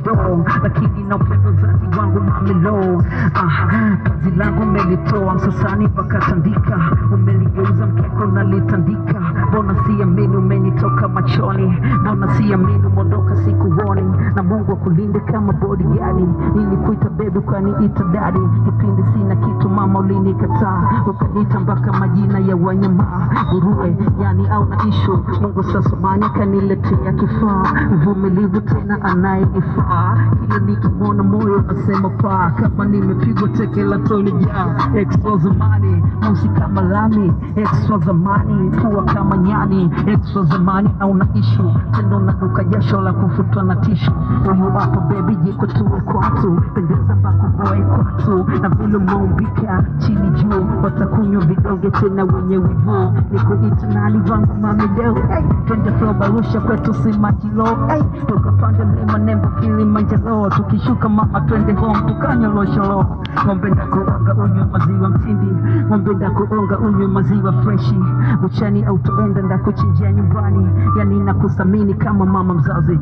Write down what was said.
do, lakini na upendo zati wangu mamilo. Kazi langu melitoa msasani pakatandika, umeligeuza mkeko na litandika. Mbona siamini umenitoka machoni, mbona siamini umondoka sikuoni. Na Mungu akulinde kama bodyguard, ili kuita baby ukaniita daddy. Kipindi sina kitu mama ulinikataa, ukaniita mpaka majina ya wanyama nguruwe, yani au na issue. Mungu sasa manya kaniletea kifaa, mvumilivu tena anayenifaa. Kila nikimwona moyo nasema paa, kama nimepigwa teke la tolijaa. Extra zamani musi kama lami, extra zamani pua kama nyani, extra zamani au na issue. Tendo na duka jasho la kufutwa na tishu. Huyu hapa baby jiko tuwe kwatu, pendeza mpaka boy kwatu. Na vile maumbika chini juu, watakunywa vidonge tena wenye wivu. Nikuita nani vangu mamideo, twende flow barusha kwetu si majilo. Tukapande mlima nembo Kilimanjaro, tukishuka mama twende home tukanyolosholo. Ng'ombe ndakuonga unywe maziwa mtindi, ng'ombe ndakuonga unywe maziwa freshi. Uchani au tuenda ndakuchinjia nyumbani, yani nakusamini kama mama mzazi.